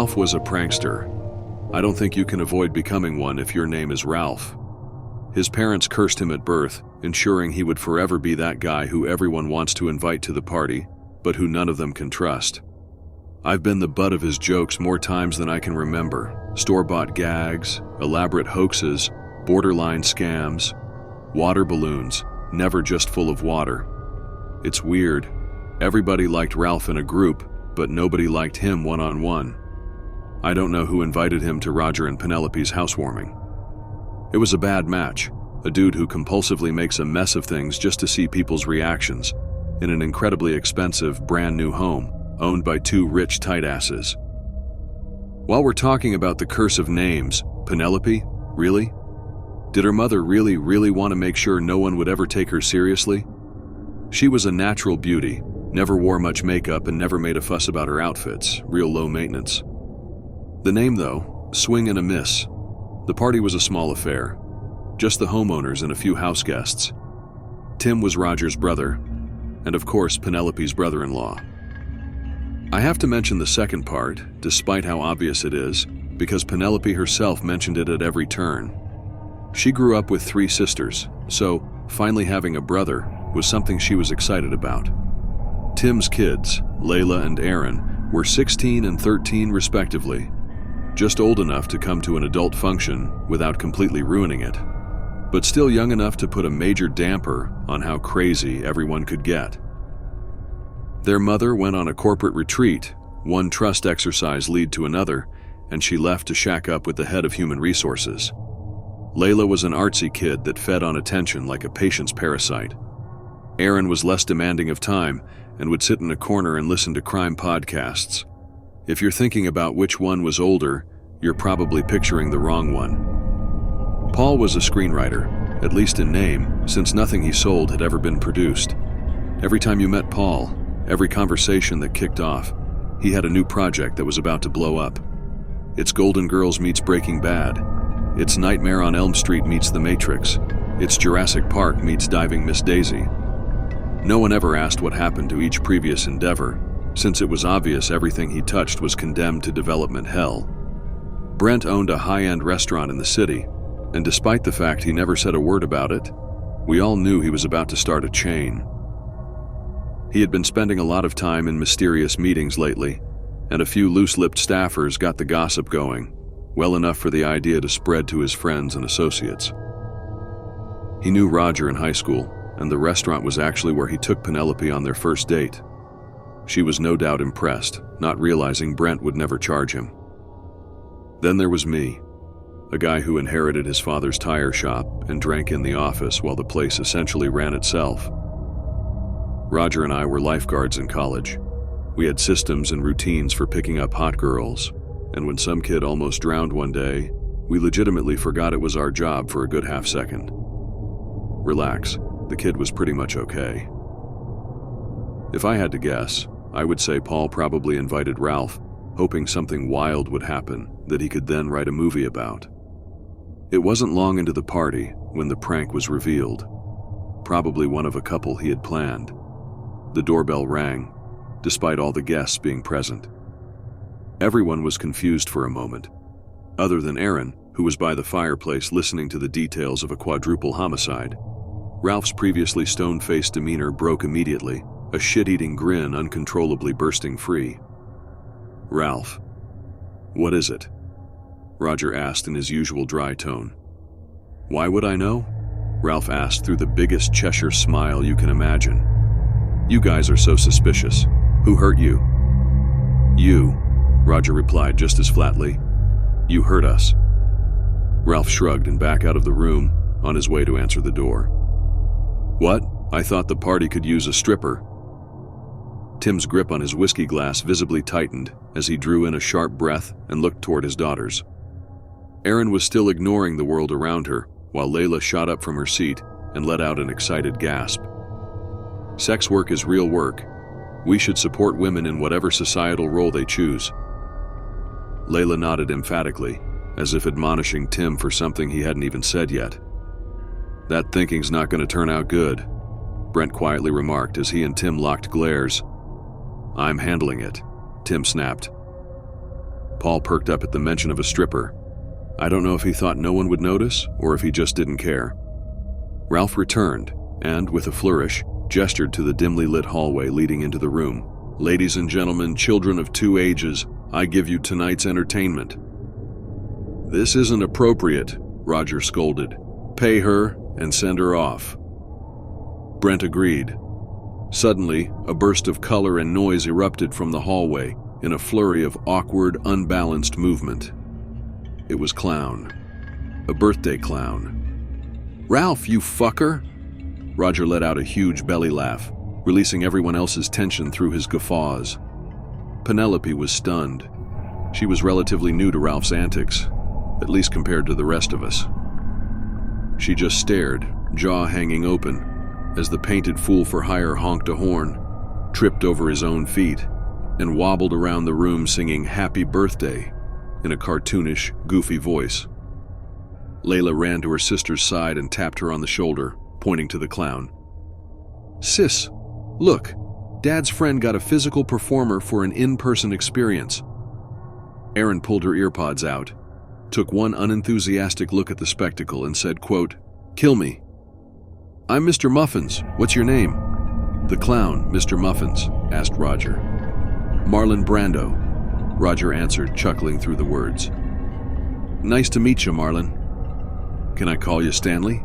Ralph was a prankster. I don't think you can avoid becoming one if your name is Ralph. His parents cursed him at birth, ensuring he would forever be that guy who everyone wants to invite to the party, but who none of them can trust. I've been the butt of his jokes more times than I can remember. Store-bought gags, elaborate hoaxes, borderline scams, water balloons, never just full of water. It's weird. Everybody liked Ralph in a group, but nobody liked him one-on-one. I don't know who invited him to Roger and Penelope's housewarming. It was a bad match, a dude who compulsively makes a mess of things just to see people's reactions, in an incredibly expensive, brand new home, owned by two rich tight-asses. While we're talking about the curse of names, Penelope, really? Did her mother really want to make sure no one would ever take her seriously? She was a natural beauty, never wore much makeup and never made a fuss about her outfits, real low maintenance. The name though, swing and a miss. The party was a small affair, just the homeowners and a few house guests. Tim was Roger's brother, and of course Penelope's brother-in-law. I have to mention the second part, despite how obvious it is, because Penelope herself mentioned it at every turn. She grew up with 3 sisters, so finally having a brother was something she was excited about. Tim's kids, Layla and Aaron, were 16 and 13 respectively, just old enough to come to an adult function without completely ruining it, but still young enough to put a major damper on how crazy everyone could get. Their mother went on a corporate retreat, one trust exercise lead to another, and she left to shack up with the head of human resources. Layla was an artsy kid that fed on attention like a patient's parasite. Aaron was less demanding of time and would sit in a corner and listen to crime podcasts. If you're thinking about which one was older, you're probably picturing the wrong one. Paul was a screenwriter, at least in name, since nothing he sold had ever been produced. Every time you met Paul, every conversation that kicked off, he had a new project that was about to blow up. It's Golden Girls meets Breaking Bad. It's Nightmare on Elm Street meets The Matrix. It's Jurassic Park meets Diving Miss Daisy. No one ever asked what happened to each previous endeavor, since it was obvious everything he touched was condemned to development hell. Brent owned a high-end restaurant in the city, and despite the fact he never said a word about it, we all knew he was about to start a chain. He had been spending a lot of time in mysterious meetings lately, and a few loose-lipped staffers got the gossip going, well enough for the idea to spread to his friends and associates. He knew Roger in high school, and the restaurant was actually where he took Penelope on their first date. She was no doubt impressed, not realizing Brent would never charge him. Then there was me, a guy who inherited his father's tire shop and drank in the office while the place essentially ran itself. Roger and I were lifeguards in college. We had systems and routines for picking up hot girls, and when some kid almost drowned one day, we legitimately forgot it was our job for a good half second. Relax, the kid was pretty much okay. If I had to guess, I would say Paul probably invited Ralph, hoping something wild would happen that he could then write a movie about. It wasn't long into the party when the prank was revealed, probably one of a couple he had planned. The doorbell rang, despite all the guests being present. Everyone was confused for a moment, other than Aaron, who was by the fireplace listening to the details of a quadruple homicide. Ralph's previously stone-faced demeanor broke immediately, a shit-eating grin uncontrollably bursting free. "Ralph, what is it?" Roger asked in his usual dry tone. "Why would I know?" Ralph asked through the biggest Cheshire smile you can imagine. "You guys are so suspicious. Who hurt you?" "You," Roger replied just as flatly. "You hurt us." Ralph shrugged and backed out of the room, on his way to answer the door. "What? I thought the party could use a stripper." Tim's grip on his whiskey glass visibly tightened as he drew in a sharp breath and looked toward his daughters. Aaron was still ignoring the world around her, while Layla shot up from her seat and let out an excited gasp. "Sex work is real work. We should support women in whatever societal role they choose." Layla nodded emphatically, as if admonishing Tim for something he hadn't even said yet. "That thinking's not going to turn out good," Brent quietly remarked as he and Tim locked glares. "I'm handling it," Tim snapped. Paul perked up at the mention of a stripper. I don't know if he thought no one would notice or if he just didn't care. Ralph returned and, with a flourish, gestured to the dimly lit hallway leading into the room. Ladies and gentlemen, children of two ages, I give you tonight's entertainment. This isn't appropriate, Roger scolded. Pay her and send her off. Brent agreed. Suddenly, a burst of color and noise erupted from the hallway in a flurry of awkward, unbalanced movement. It was Clown. A birthday clown. Ralph, you fucker! Roger let out a huge belly laugh, releasing everyone else's tension through his guffaws. Penelope was stunned. She was relatively new to Ralph's antics, at least compared to the rest of us. She just stared, jaw hanging open, as the painted fool for hire honked a horn, tripped over his own feet, and wobbled around the room singing "Happy Birthday" in a cartoonish, goofy voice. Layla ran to her sister's side and tapped her on the shoulder, pointing to the clown. Sis, look, Dad's friend got a physical performer for an in-person experience. Erin pulled her earpods out, took one unenthusiastic look at the spectacle and said, quote, Kill me. I'm Mr. Muffins. What's your name? The clown, Mr. Muffins, asked Roger. Marlon Brando, Roger answered, chuckling through the words. Nice to meet you, Marlon. Can I call you Stanley?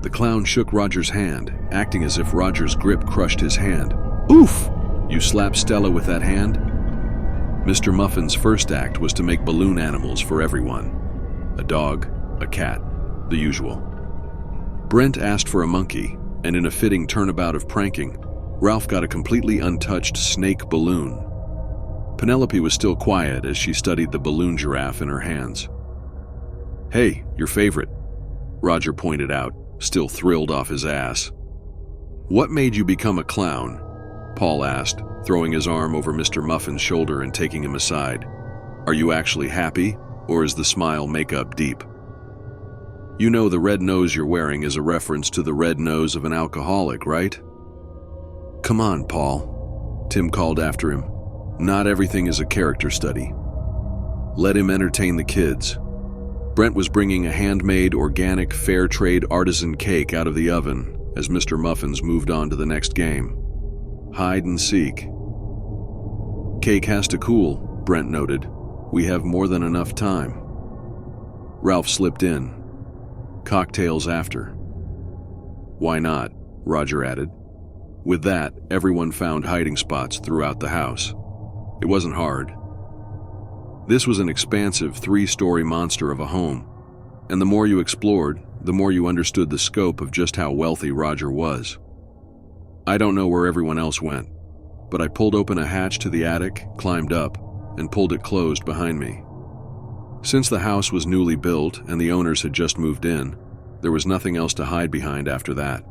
The clown shook Roger's hand, acting as if Roger's grip crushed his hand. Oof! You slapped Stella with that hand? Mr. Muffin's first act was to make balloon animals for everyone. A dog, a cat, the usual. Brent asked for a monkey, and in a fitting turnabout of pranking, Ralph got a completely untouched snake balloon. Penelope was still quiet as she studied the balloon giraffe in her hands. Hey, your favorite, Roger pointed out, still thrilled off his ass. What made you become a clown? Paul asked, throwing his arm over Mr. Muffin's shoulder and taking him aside. Are you actually happy, or is the smile makeup deep? You know the red nose you're wearing is a reference to the red nose of an alcoholic, right? Come on, Paul, Tim called after him. Not everything is a character study. Let him entertain the kids. Brent was bringing a handmade, organic, fair trade artisan cake out of the oven as Mr. Muffins moved on to the next game. Hide and seek. Cake has to cool, Brent noted. We have more than enough time. Ralph slipped in. Cocktails after. Why not? Roger added. With that, everyone found hiding spots throughout the house. It wasn't hard. This was an expansive 3-story monster of a home, and the more you explored, the more you understood the scope of just how wealthy Roger was. I don't know where everyone else went, but I pulled open a hatch to the attic, climbed up, and pulled it closed behind me. Since the house was newly built and the owners had just moved in, there was nothing else to hide behind after that.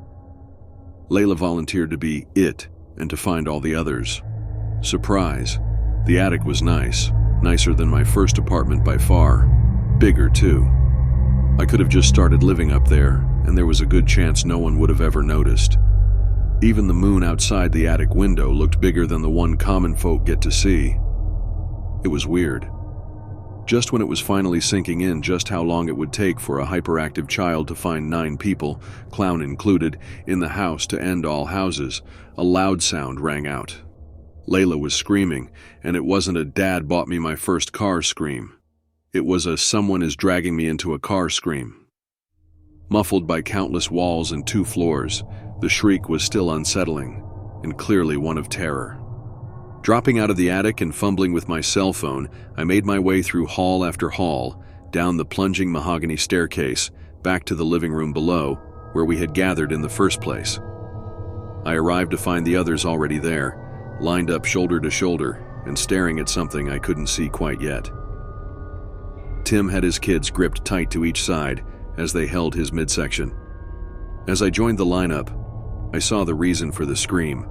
Layla volunteered to be it and to find all the others. Surprise, the attic was nice, nicer than my first apartment by far, bigger too. I could have just started living up there, and there was a good chance no one would have ever noticed. Even the moon outside the attic window looked bigger than the one common folk get to see. It was weird. Just when it was finally sinking in just how long it would take for a hyperactive child to find 9 people, clown included, in the house to end all houses, a loud sound rang out. Layla was screaming, and it wasn't a "Dad bought me my first car" scream. It was a "someone is dragging me into a car" scream. Muffled by countless walls and 2 floors, the shriek was still unsettling, and clearly one of terror. Dropping out of the attic and fumbling with my cell phone, I made my way through hall after hall, down the plunging mahogany staircase, back to the living room below, where we had gathered in the first place. I arrived to find the others already there, lined up shoulder to shoulder, and staring at something I couldn't see quite yet. Tim had his kids gripped tight to each side as they held his midsection. As I joined the lineup, I saw the reason for the scream.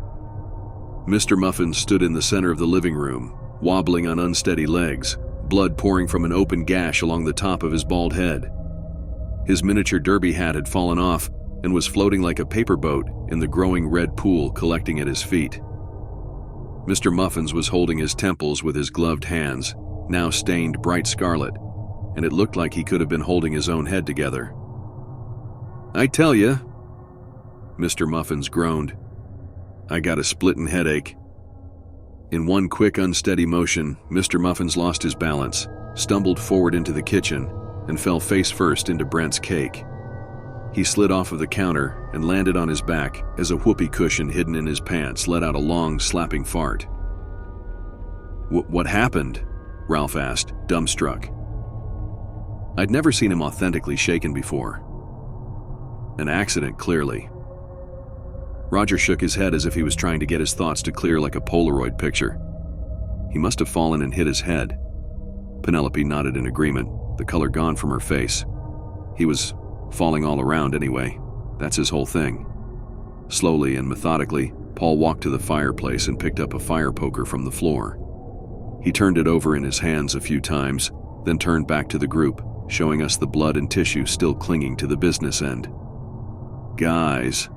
Mr. Muffin stood in the center of the living room, wobbling on unsteady legs, blood pouring from an open gash along the top of his bald head. His miniature derby hat had fallen off and was floating like a paper boat in the growing red pool collecting at his feet. Mr. Muffins was holding his temples with his gloved hands, now stained bright scarlet, and it looked like he could have been holding his own head together. "I tell ya," Mr. Muffins groaned, "I got a splittin' headache." In one quick, unsteady motion, Mr. Muffins lost his balance, stumbled forward into the kitchen, and fell face first into Brent's cake. He slid off of the counter and landed on his back as a whoopee cushion hidden in his pants let out a long, slapping fart. What happened?" Ralph asked, dumbstruck. I'd never seen him authentically shaken before. An accident, clearly. Roger shook his head as if he was trying to get his thoughts to clear like a Polaroid picture. He must have fallen and hit his head. Penelope nodded in agreement, the color gone from her face. He was falling all around anyway. That's his whole thing. Slowly and methodically, Paul walked to the fireplace and picked up a fire poker from the floor. He turned it over in his hands a few times, then turned back to the group, showing us the blood and tissue still clinging to the business end. "Guys,"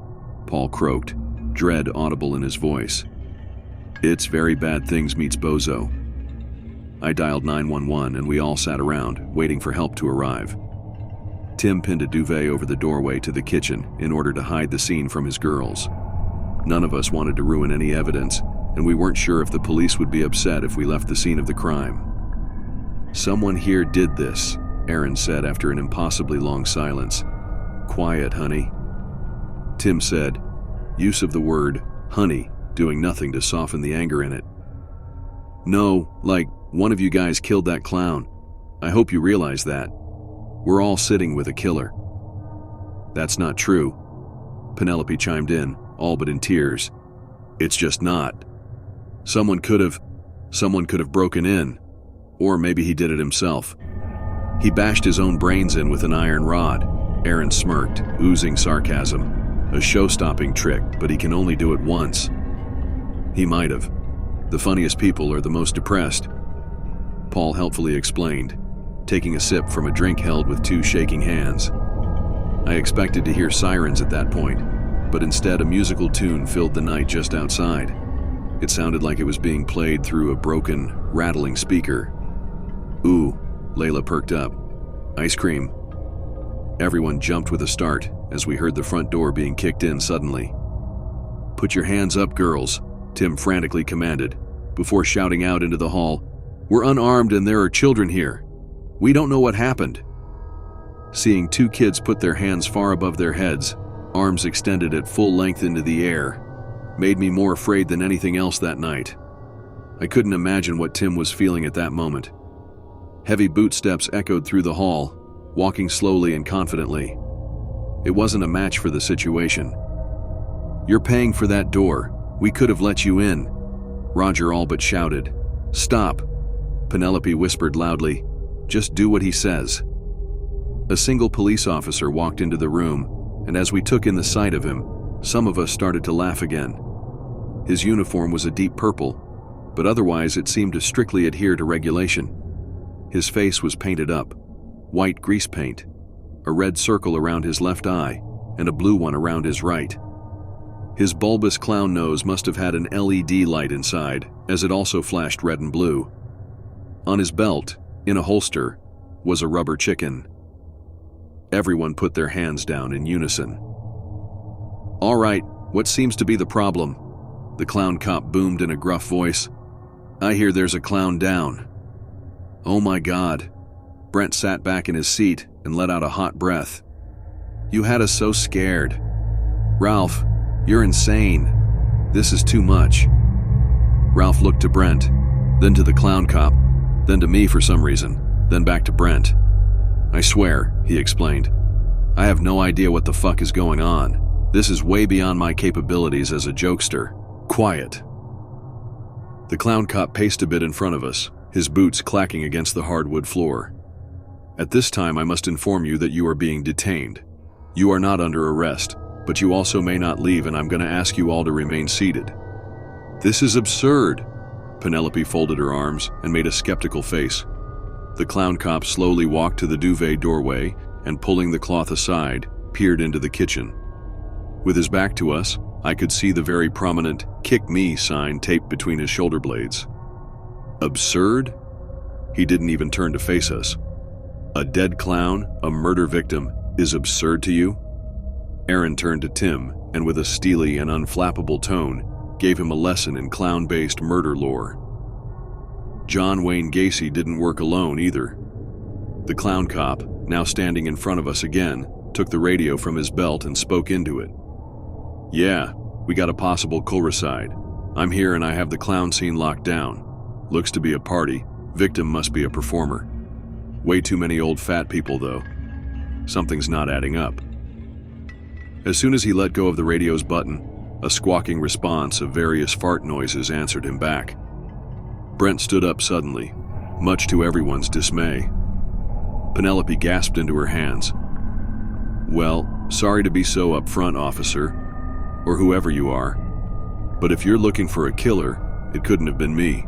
Paul croaked, dread audible in his voice. "It's very bad things meets bozo." I dialed 911 and we all sat around, waiting for help to arrive. Tim pinned a duvet over the doorway to the kitchen in order to hide the scene from his girls. None of us wanted to ruin any evidence, and we weren't sure if the police would be upset if we left the scene of the crime. "Someone here did this," Aaron said after an impossibly long silence. "Quiet, honey," Tim said, use of the word honey doing nothing to soften the anger in it. "No, like, one of you guys killed that clown. I hope you realize that. We're all sitting with a killer." "That's not true," Penelope chimed in, all but in tears. "It's just not. Someone could have broken in, or maybe he did it himself. He bashed his own brains in with an iron rod," Aaron smirked, oozing sarcasm. "A show-stopping trick, but he can only do it once." "He might have. The funniest people are the most depressed," Paul helpfully explained, taking a sip from a drink held with two shaking hands. I expected to hear sirens at that point, but instead a musical tune filled the night just outside. It sounded like it was being played through a broken, rattling speaker. "Ooh," Layla perked up. "Ice cream." Everyone jumped with a start as we heard the front door being kicked in suddenly. "Put your hands up, girls," Tim frantically commanded, before shouting out into the hall, "We're unarmed and there are children here. We don't know what happened." Seeing two kids put their hands far above their heads, arms extended at full length into the air, made me more afraid than anything else that night. I couldn't imagine what Tim was feeling at that moment. Heavy boot steps echoed through the hall, walking slowly and confidently. It wasn't a match for the situation. "You're paying for that door. We could have let you in," Roger all but shouted. "Stop," Penelope whispered loudly. "Just do what he says." A single police officer walked into the room, and as we took in the sight of him, some of us started to laugh again. His uniform was a deep purple, but otherwise it seemed to strictly adhere to regulation. His face was painted up, white grease paint, a red circle around his left eye, and a blue one around his right. His bulbous clown nose must have had an LED light inside, as it also flashed red and blue. On his belt, in a holster, was a rubber chicken. Everyone put their hands down in unison. "All right, what seems to be the problem?" the clown cop boomed in a gruff voice. "I hear there's a clown down." "Oh my God." Brent sat back in his seat and let out a hot breath. "You had us so scared. Ralph, you're insane. This is too much." Ralph looked to Brent, then to the clown cop, then to me for some reason, then back to Brent. "I swear," he explained, "I have no idea what the fuck is going on. This is way beyond my capabilities as a jokester. Quiet." The clown cop paced a bit in front of us, his boots clacking against the hardwood floor. "At this time, I must inform you that you are being detained. You are not under arrest, but you also may not leave, and I'm going to ask you all to remain seated." "This is absurd." Penelope folded her arms and made a skeptical face. The clown cop slowly walked to the duvet doorway and, pulling the cloth aside, peered into the kitchen. With his back to us, I could see the very prominent "Kick Me" sign taped between his shoulder blades. "Absurd?" He didn't even turn to face us. A dead clown, a murder victim, is absurd to you? Aaron turned to Tim and with a steely and unflappable tone, gave him a lesson in clown-based murder lore. John Wayne Gacy didn't work alone either. The clown cop, now standing in front of us again, took the radio from his belt and spoke into it. "Yeah, we got a possible culricide. I'm here and I have the clown scene locked down. Looks to be a party. Victim must be a performer. Way too many old fat people though. Something's not adding up." As soon as he let go of the radio's button, a squawking response of various fart noises answered him back. Brent stood up suddenly, much to everyone's dismay. Penelope gasped into her hands. "Well, sorry to be so upfront, officer, or whoever you are, but if you're looking for a killer, it couldn't have been me."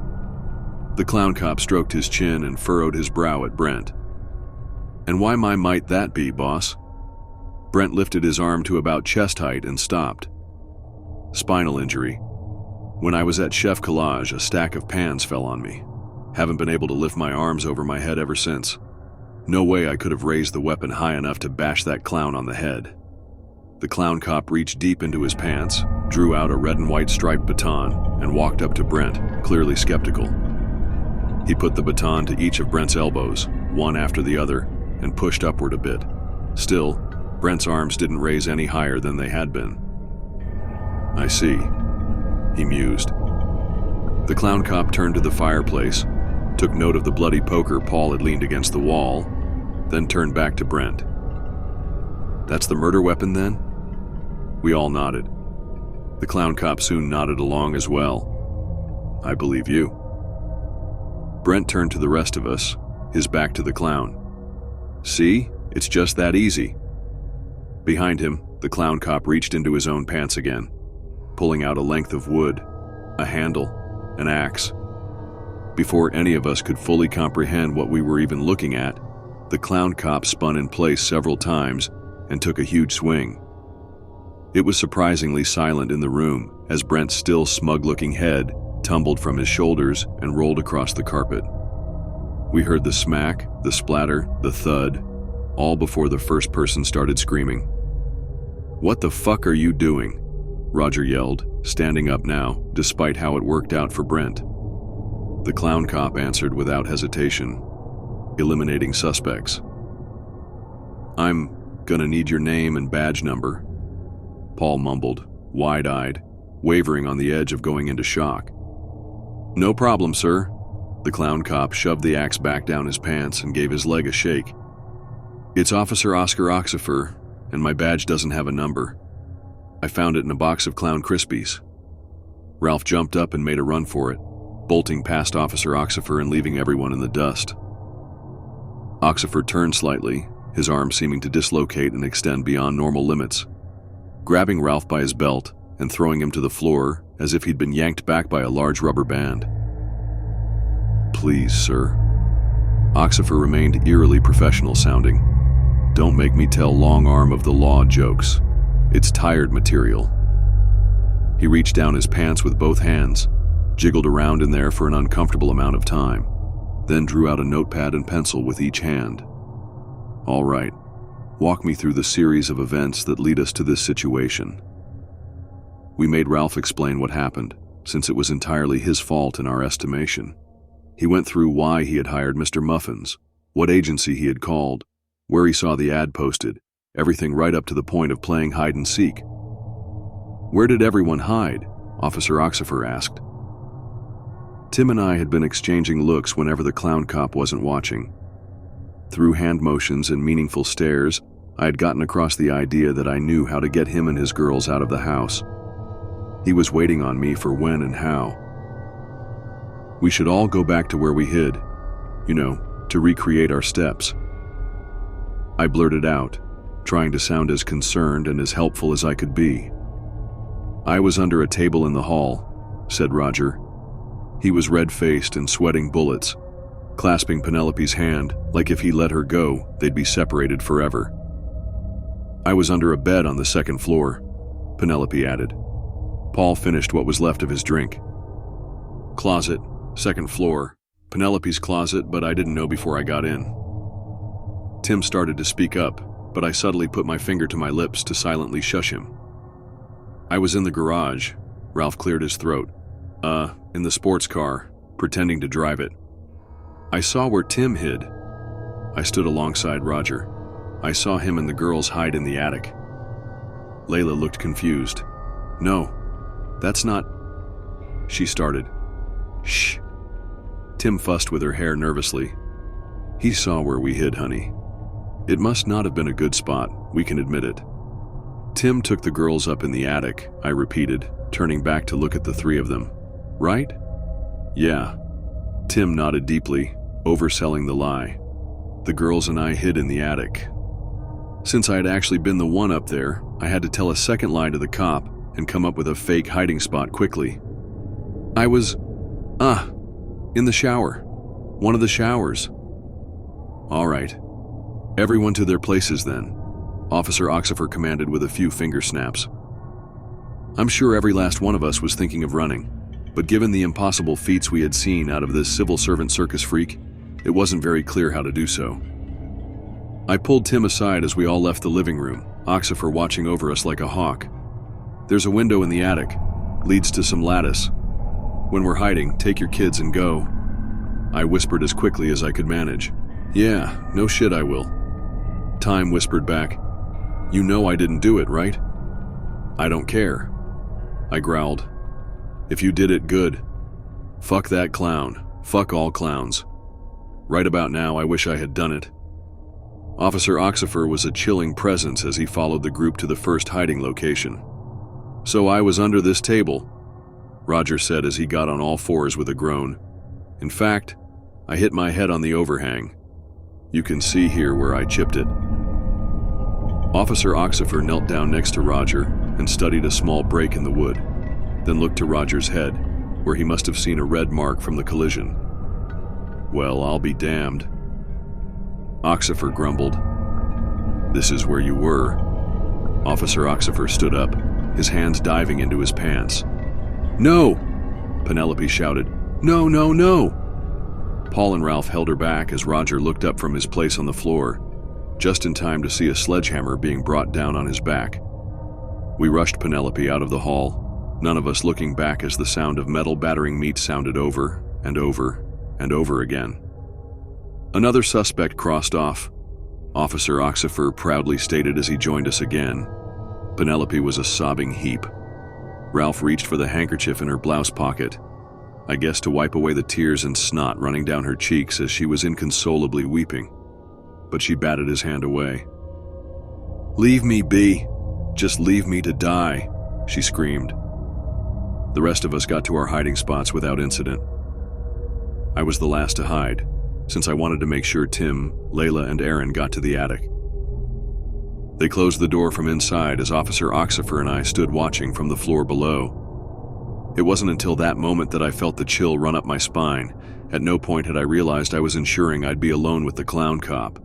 The clown cop stroked his chin and furrowed his brow at Brent. "And why might that be, boss?" Brent lifted his arm to about chest height and stopped. "Spinal injury. When I was at Chef Collage, a stack of pans fell on me. Haven't been able to lift my arms over my head ever since. No way I could have raised the weapon high enough to bash that clown on the head." The clown cop reached deep into his pants, drew out a red and white striped baton, and walked up to Brent, clearly skeptical. He put the baton to each of Brent's elbows, one after the other, and pushed upward a bit. Still, Brent's arms didn't raise any higher than they had been. "I see," he mused. The clown cop turned to the fireplace, took note of the bloody poker Paul had leaned against the wall, then turned back to Brent. "That's the murder weapon then?" We all nodded. The clown cop soon nodded along as well. "I believe you." Brent turned to the rest of us, his back to the clown. "See? It's just that easy." Behind him, the clown cop reached into his own pants again, pulling out a length of wood, a handle, an axe. Before any of us could fully comprehend what we were even looking at, the clown cop spun in place several times and took a huge swing. It was surprisingly silent in the room as Brent's still smug-looking head tumbled from his shoulders and rolled across the carpet. We heard the smack, the splatter, the thud, all before the first person started screaming. "What the fuck are you doing?" Roger yelled, standing up now, despite how it worked out for Brent. The clown cop answered without hesitation, eliminating suspects. "I'm gonna need your name and badge number," Paul mumbled, wide-eyed, wavering on the edge of going into shock. "No problem, sir." The clown cop shoved the axe back down his pants and gave his leg a shake. "It's Officer Oscar Oxifer, and my badge doesn't have a number. I found it in a box of Clown Krispies." Ralph jumped up and made a run for it, bolting past Officer Oxifer and leaving everyone in the dust. Oxifer turned slightly, his arm seeming to dislocate and extend beyond normal limits, grabbing Ralph by his belt and throwing him to the floor as if he'd been yanked back by a large rubber band. "Please, sir." Oxifer remained eerily professional sounding. "Don't make me tell long arm of the law jokes. It's tired material." He reached down his pants with both hands, jiggled around in there for an uncomfortable amount of time, then drew out a notepad and pencil with each hand. "All right, walk me through the series of events that lead us to this situation." We made Ralph explain what happened, since it was entirely his fault in our estimation. He went through why he had hired Mr. Muffins, what agency he had called, where he saw the ad posted, everything right up to the point of playing hide and seek. "Where did everyone hide?" Officer Oxifer asked. Tim and I had been exchanging looks whenever the clown cop wasn't watching. Through hand motions and meaningful stares, I had gotten across the idea that I knew how to get him and his girls out of the house. He was waiting on me for when and how. "We should all go back to where we hid, to recreate our steps." I blurted out, trying to sound as concerned and as helpful as I could be. "I was under a table in the hall," said Roger. He was red-faced and sweating bullets, clasping Penelope's hand like if he let her go, they'd be separated forever. "I was under a bed on the second floor," Penelope added. Paul finished what was left of his drink. "Closet, second floor," Penelope's closet, but I didn't know before I got in. Tim started to speak up, but I subtly put my finger to my lips to silently shush him. I was in the garage. Ralph cleared his throat. In the sports car, pretending to drive it. I saw where Tim hid. I stood alongside Roger. I saw him and the girls hide in the attic. Layla looked confused. No, that's not... She started. Shh. Tim fussed with her hair nervously. He saw where we hid, honey. It must not have been a good spot, we can admit it. Tim took the girls up in the attic, I repeated, turning back to look at the three of them. Right? Yeah. Tim nodded deeply, overselling the lie. The girls and I hid in the attic. Since I had actually been the one up there, I had to tell a second lie to the cop and come up with a fake hiding spot quickly. I was, in the shower. One of the showers. All right. Everyone to their places then, Officer Oxifer commanded with a few finger snaps. I'm sure every last one of us was thinking of running, but given the impossible feats we had seen out of this civil servant circus freak, it wasn't very clear how to do so. I pulled Tim aside as we all left the living room, Oxifer watching over us like a hawk. There's a window in the attic, leads to some lattice. When we're hiding, take your kids and go. I whispered as quickly as I could manage. Yeah, no shit I will. Time whispered back. You know I didn't do it, right? I don't care. I growled. If you did it, good. Fuck that clown. Fuck all clowns. Right about now, I wish I had done it. Officer Oxifer was a chilling presence as he followed the group to the first hiding location. So I was under this table, Roger said as he got on all fours with a groan. In fact, I hit my head on the overhang. You can see here where I chipped it. Officer Oxifer knelt down next to Roger and studied a small break in the wood, then looked to Roger's head, where he must have seen a red mark from the collision. Well, I'll be damned. Oxifer grumbled. This is where you were. Officer Oxifer stood up, his hands diving into his pants. No! Penelope shouted. No, no, no! Paul and Ralph held her back as Roger looked up from his place on the floor, just in time to see a sledgehammer being brought down on his back. We rushed Penelope out of the hall, none of us looking back as the sound of metal battering meat sounded over and over and over again. Another suspect crossed off, Officer Oxifer proudly stated as he joined us again. Penelope was a sobbing heap. Ralph reached for the handkerchief in her blouse pocket, I guess to wipe away the tears and snot running down her cheeks as she was inconsolably weeping. But she batted his hand away. Leave me be. Just leave me to die, she screamed. The rest of us got to our hiding spots without incident. I was the last to hide, since I wanted to make sure Tim, Layla, and Aaron got to the attic. They closed the door from inside as Officer Oxifer and I stood watching from the floor below. It wasn't until that moment that I felt the chill run up my spine. At no point had I realized I was ensuring I'd be alone with the clown cop.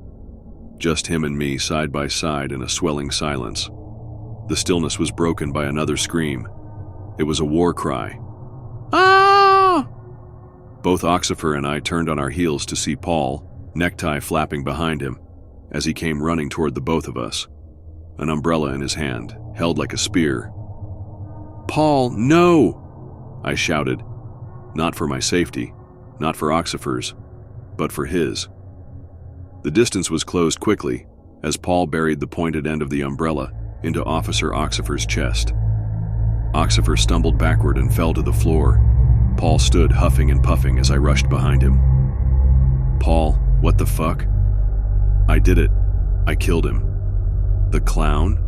Just him and me side by side in a swelling silence. The stillness was broken by another scream. It was a war cry. Ah! Both Oxifer and I turned on our heels to see Paul, necktie flapping behind him, as he came running toward the both of us, an umbrella in his hand, held like a spear. Paul, no! I shouted, not for my safety, not for Oxifer's, but for his. The distance was closed quickly as Paul buried the pointed end of the umbrella into Officer Oxifer's chest. Oxifer stumbled backward and fell to the floor. Paul stood huffing and puffing as I rushed behind him. Paul, what the fuck? I did it. I killed him. The clown?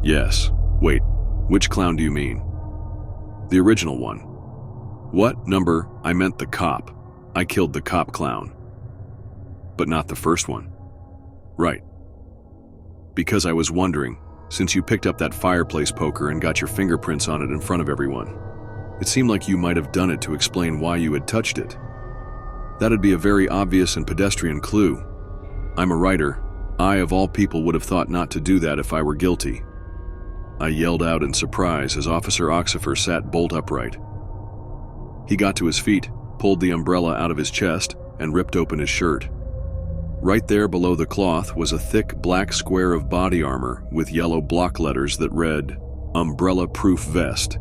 Yes. Wait, which clown do you mean? The original one. What number? I meant the cop. I killed the cop clown. But not the first one. Right. Because I was wondering, since you picked up that fireplace poker and got your fingerprints on it in front of everyone, it seemed like you might have done it to explain why you had touched it. That'd be a very obvious and pedestrian clue. I'm a writer. I, of all people, would have thought not to do that if I were guilty. I yelled out in surprise as Officer Oxifer sat bolt upright. He got to his feet, pulled the umbrella out of his chest, and ripped open his shirt. Right there below the cloth was a thick black square of body armor with yellow block letters that read, "Umbrella-proof vest."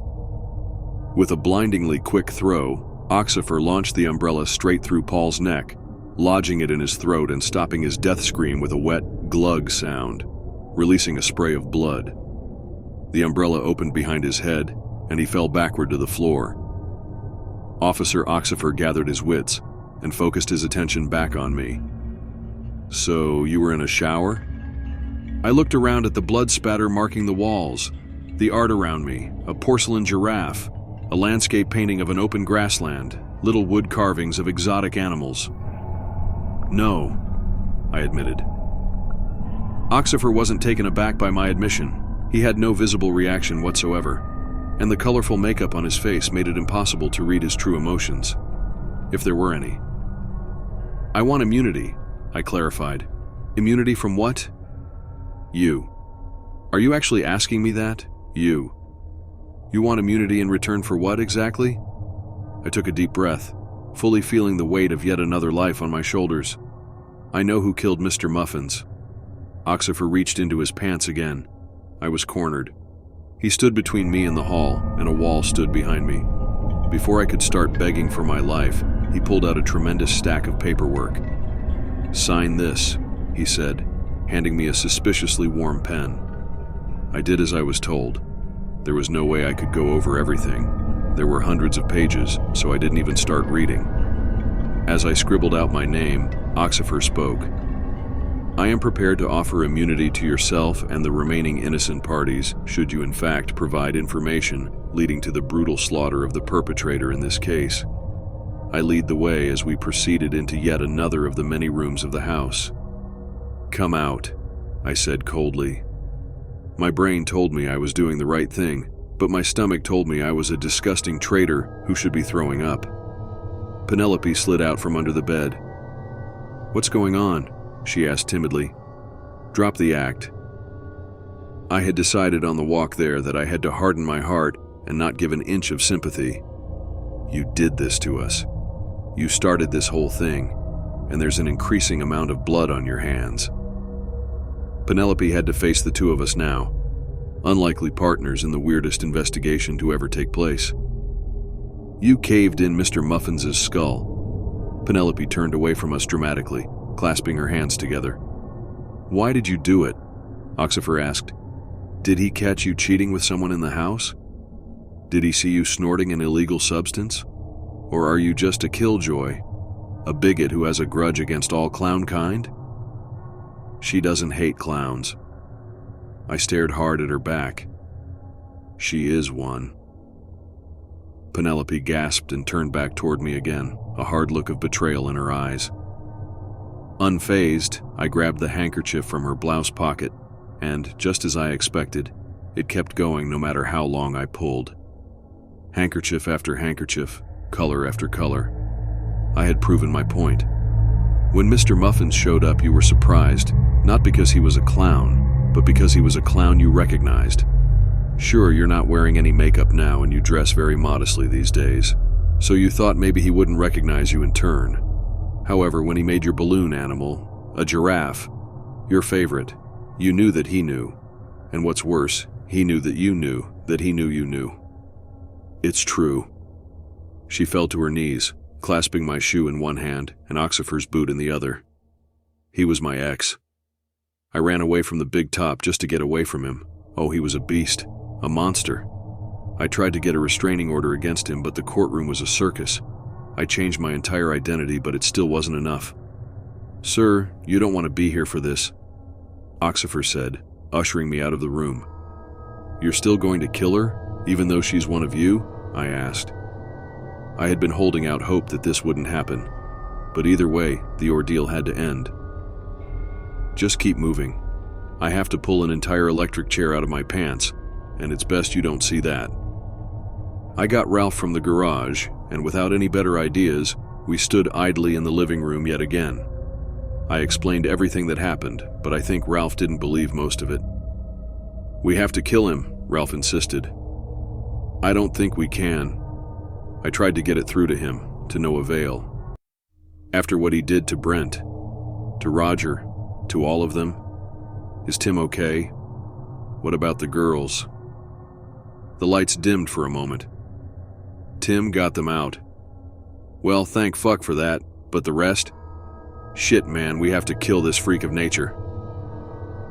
With a blindingly quick throw, Oxifer launched the umbrella straight through Paul's neck, lodging it in his throat and stopping his death scream with a wet glug sound, releasing a spray of blood. The umbrella opened behind his head, and he fell backward to the floor. Officer Oxifer gathered his wits and focused his attention back on me. "So, you were in a shower?" I looked around at the blood spatter marking the walls, the art around me, a porcelain giraffe, a landscape painting of an open grassland, little wood carvings of exotic animals. "No," I admitted. Oxifer wasn't taken aback by my admission. He had no visible reaction whatsoever, and the colorful makeup on his face made it impossible to read his true emotions, if there were any. "I want immunity," I clarified. "Immunity from what?" "You. Are you actually asking me that? You. You want immunity in return for what exactly?" I took a deep breath, fully feeling the weight of yet another life on my shoulders. "I know who killed Mr. Muffins." Oxifer reached into his pants again. I was cornered. He stood between me and the hall, and a wall stood behind me. Before I could start begging for my life, he pulled out a tremendous stack of paperwork. "Sign this," he said, handing me a suspiciously warm pen. I did as I was told. There was no way I could go over everything. There were hundreds of pages, so I didn't even start reading. As I scribbled out my name, Oxifer spoke. "I am prepared to offer immunity to yourself and the remaining innocent parties, should you in fact provide information leading to the brutal slaughter of the perpetrator in this case." I lead the way as we proceeded into yet another of the many rooms of the house. "Come out," I said coldly. My brain told me I was doing the right thing, but my stomach told me I was a disgusting traitor who should be throwing up. Penelope slid out from under the bed. "What's going on?" she asked timidly. "Drop the act." I had decided on the walk there that I had to harden my heart and not give an inch of sympathy. "You did this to us. You started this whole thing, and there's an increasing amount of blood on your hands." Penelope had to face the two of us now, unlikely partners in the weirdest investigation to ever take place. "You caved in Mr. Muffins's skull." Penelope turned away from us dramatically, clasping her hands together. "Why did you do it?" Oxifer asked. "Did he catch you cheating with someone in the house? Did he see you snorting an illegal substance? Or are you just a killjoy, a bigot who has a grudge against all clown kind?" "She doesn't hate clowns." I stared hard at her back. "She is one." Penelope gasped and turned back toward me again, a hard look of betrayal in her eyes. Unfazed, I grabbed the handkerchief from her blouse pocket, and, just as I expected, it kept going no matter how long I pulled. Handkerchief after handkerchief, color after color. I had proven my point. When Mr. Muffins showed up, you were surprised, not because he was a clown, but because he was a clown you recognized. Sure, you're not wearing any makeup now and you dress very modestly these days, so you thought maybe he wouldn't recognize you in turn. However, when he made your balloon animal, a giraffe, your favorite, you knew that he knew. And what's worse, he knew that you knew that he knew you knew. It's true. She fell to her knees, clasping my shoe in one hand and Oxifer's boot in the other. He was my ex. I ran away from the big top just to get away from him. Oh, he was a beast, a monster. I tried to get a restraining order against him, but the courtroom was a circus. I changed my entire identity, but it still wasn't enough. "Sir, you don't want to be here for this," Oxifer said, ushering me out of the room. "You're still going to kill her, even though she's one of you?" I asked. I had been holding out hope that this wouldn't happen, but either way, the ordeal had to end. "Just keep moving. I have to pull an entire electric chair out of my pants, and it's best you don't see that." I got Ralph from the garage, and without any better ideas, we stood idly in the living room yet again. I explained everything that happened, but I think Ralph didn't believe most of it. "We have to kill him," Ralph insisted. "I don't think we can." I tried to get it through to him, to no avail. After what he did to Brent, to Roger, to all of them, is Tim okay? What about the girls? The lights dimmed for a moment. Tim got them out. Well, thank fuck for that, but the rest? Shit, man, we have to kill this freak of nature.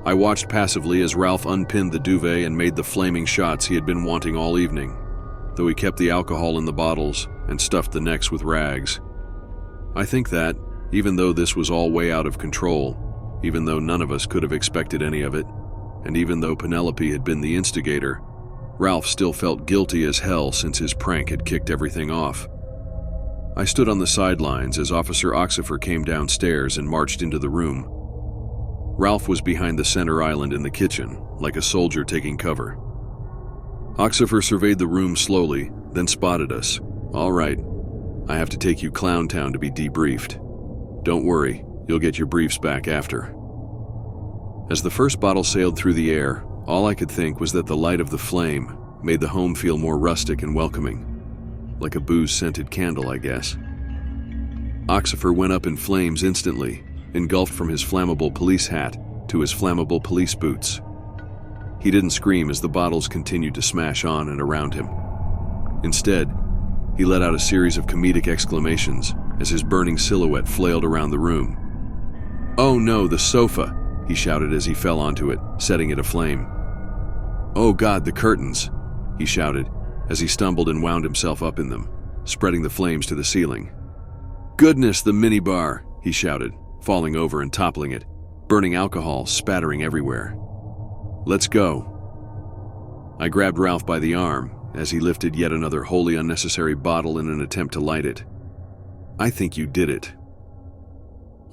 I watched passively as Ralph unpinned the duvet and made the flaming shots he had been wanting all evening, though he kept the alcohol in the bottles and stuffed the necks with rags. I think that, even though this was all way out of control, even though none of us could have expected any of it, and even though Penelope had been the instigator, Ralph still felt guilty as hell since his prank had kicked everything off. I stood on the sidelines as Officer Oxifer came downstairs and marched into the room. Ralph was behind the center island in the kitchen, like a soldier taking cover. Oxifer surveyed the room slowly, then spotted us. All right, I have to take you Clown Town to be debriefed. Don't worry, you'll get your briefs back after. As the first bottle sailed through the air, all I could think was that the light of the flame made the home feel more rustic and welcoming. Like a booze-scented candle, I guess. Oxifer went up in flames instantly, engulfed from his flammable police hat to his flammable police boots. He didn't scream as the bottles continued to smash on and around him. Instead, he let out a series of comedic exclamations as his burning silhouette flailed around the room. "Oh no, the sofa!" he shouted as he fell onto it, setting it aflame. "Oh God, the curtains!" he shouted as he stumbled and wound himself up in them, spreading the flames to the ceiling. "Goodness, the minibar!" he shouted, falling over and toppling it, burning alcohol spattering everywhere. "Let's go." I grabbed Ralph by the arm as he lifted yet another wholly unnecessary bottle in an attempt to light it. "I think you did it."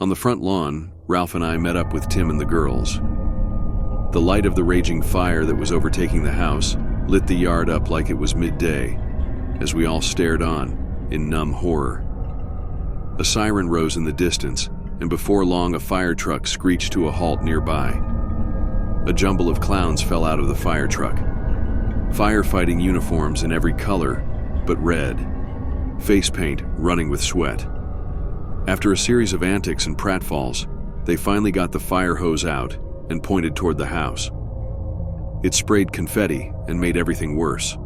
On the front lawn, Ralph and I met up with Tim and the girls. The light of the raging fire that was overtaking the house lit the yard up like it was midday, as we all stared on in numb horror. A siren rose in the distance, and before long a fire truck screeched to a halt nearby. A jumble of clowns fell out of the fire truck. Firefighting uniforms in every color, but red. Face paint running with sweat. After a series of antics and pratfalls, they finally got the fire hose out and pointed toward the house. It sprayed confetti and made everything worse.